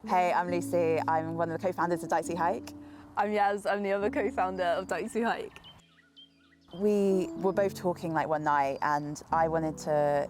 Hey, I'm Lucy. I'm one of the co-founders of Dykes Who Hike. I'm Yas. I'm the other co-founder of Dykes Who Hike. We were both talking one night, and I wanted to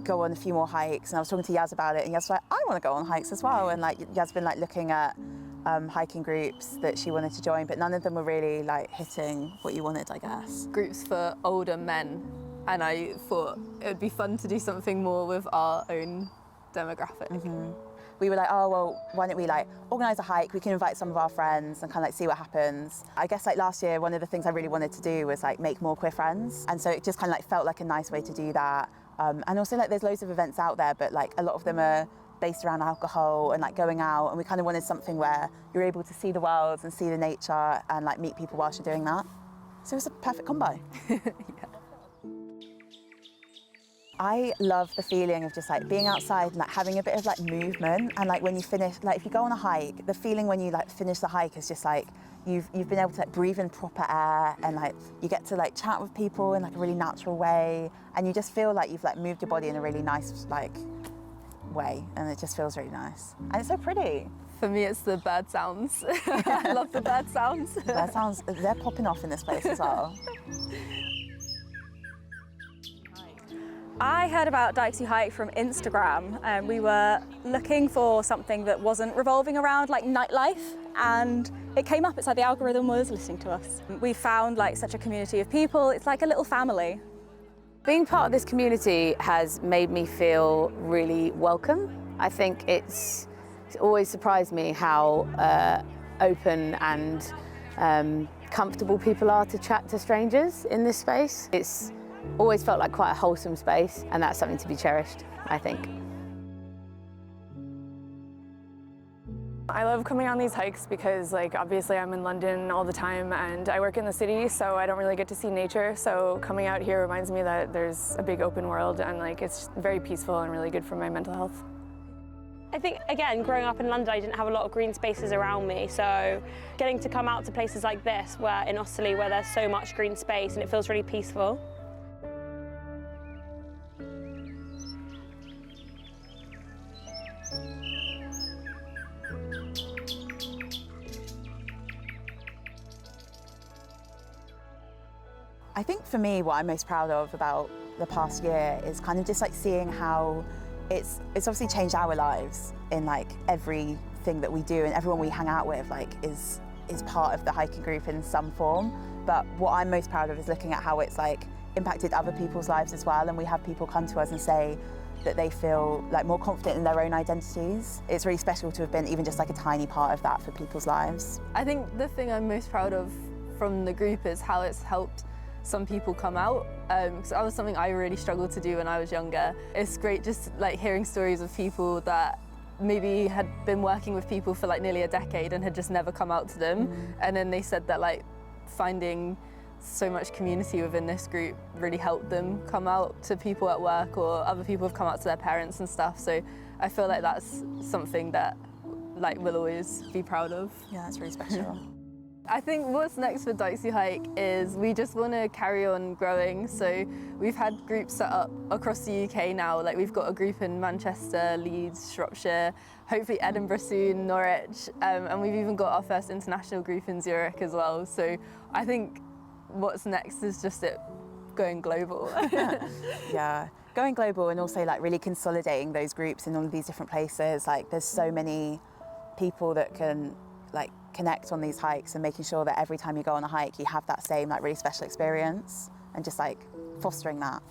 go on a few more hikes, and I was talking to Yas about it, and Yas was like, I want to go on hikes as well. And Yas been looking at hiking groups that she wanted to join, but none of them were really hitting what you wanted, I guess. Groups for older men, and I thought it would be fun to do something more with our own demographic. Mm-hmm. We were like, oh, well, why don't we organise a hike? We can invite some of our friends and see what happens. I guess last year, one of the things I really wanted to do was make more queer friends. And so it just felt like a nice way to do that. And also there's loads of events out there, but a lot of them are based around alcohol and going out. And we wanted something where you're able to see the world and see the nature and meet people whilst you're doing that. So it was a perfect combo. Yeah. I love the feeling of just being outside and having a bit of movement, and when you finish, if you go on a hike, the feeling when you finish the hike is just you've been able to breathe in proper air, and you get to chat with people in a really natural way, and you just feel you've moved your body in a really nice way, and it just feels really nice, and it's so pretty. For me, it's the bird sounds. I love the bird sounds. The bird sounds, they're popping off in this place as well. I heard about Dykes Who Hike from Instagram, and we were looking for something that wasn't revolving around nightlife, and it came up. It's the algorithm was listening to us. We found such a community of people. It's a little family. Being part of this community has made me feel really welcome. I think it's always surprised me how open and comfortable people are to chat to strangers in this space. It's always felt like quite a wholesome space, and that's something to be cherished, I think. I love coming on these hikes because obviously I'm in London all the time and I work in the city, so I don't really get to see nature. So coming out here reminds me that there's a big open world, and it's very peaceful and really good for my mental health. I think, again, growing up in London, I didn't have a lot of green spaces around me, so getting to come out to places like this, where in Osterley, where there's so much green space and it feels really peaceful. I think for me, what I'm most proud of about the past year is just seeing how it's obviously changed our lives in everything that we do, and everyone we hang out with is part of the hiking group in some form. But what I'm most proud of is looking at how it's impacted other people's lives as well, and we have people come to us and say that they feel more confident in their own identities. It's really special to have been even just a tiny part of that for people's lives. I think the thing I'm most proud of from the group is how it's helped some people come out, because that was something I really struggled to do when I was younger. It's great just hearing stories of people that maybe had been working with people for nearly a decade and had just never come out to them. And then they said that finding so much community within this group really helped them come out to people at work, or other people have come out to their parents and stuff. So I feel that's something that we'll always be proud of. Yeah, that's really special. I think what's next for Dykes Who Hike is we just want to carry on growing. So we've had groups set up across the UK now. We've got a group in Manchester, Leeds, Shropshire, hopefully Edinburgh soon, Norwich, and we've even got our first international group in Zurich as well. So I think what's next is just it going global. Yeah, going global, and also really consolidating those groups in all of these different places. There's so many people that can connect on these hikes, and making sure that every time you go on a hike you have that same really special experience, and just fostering that.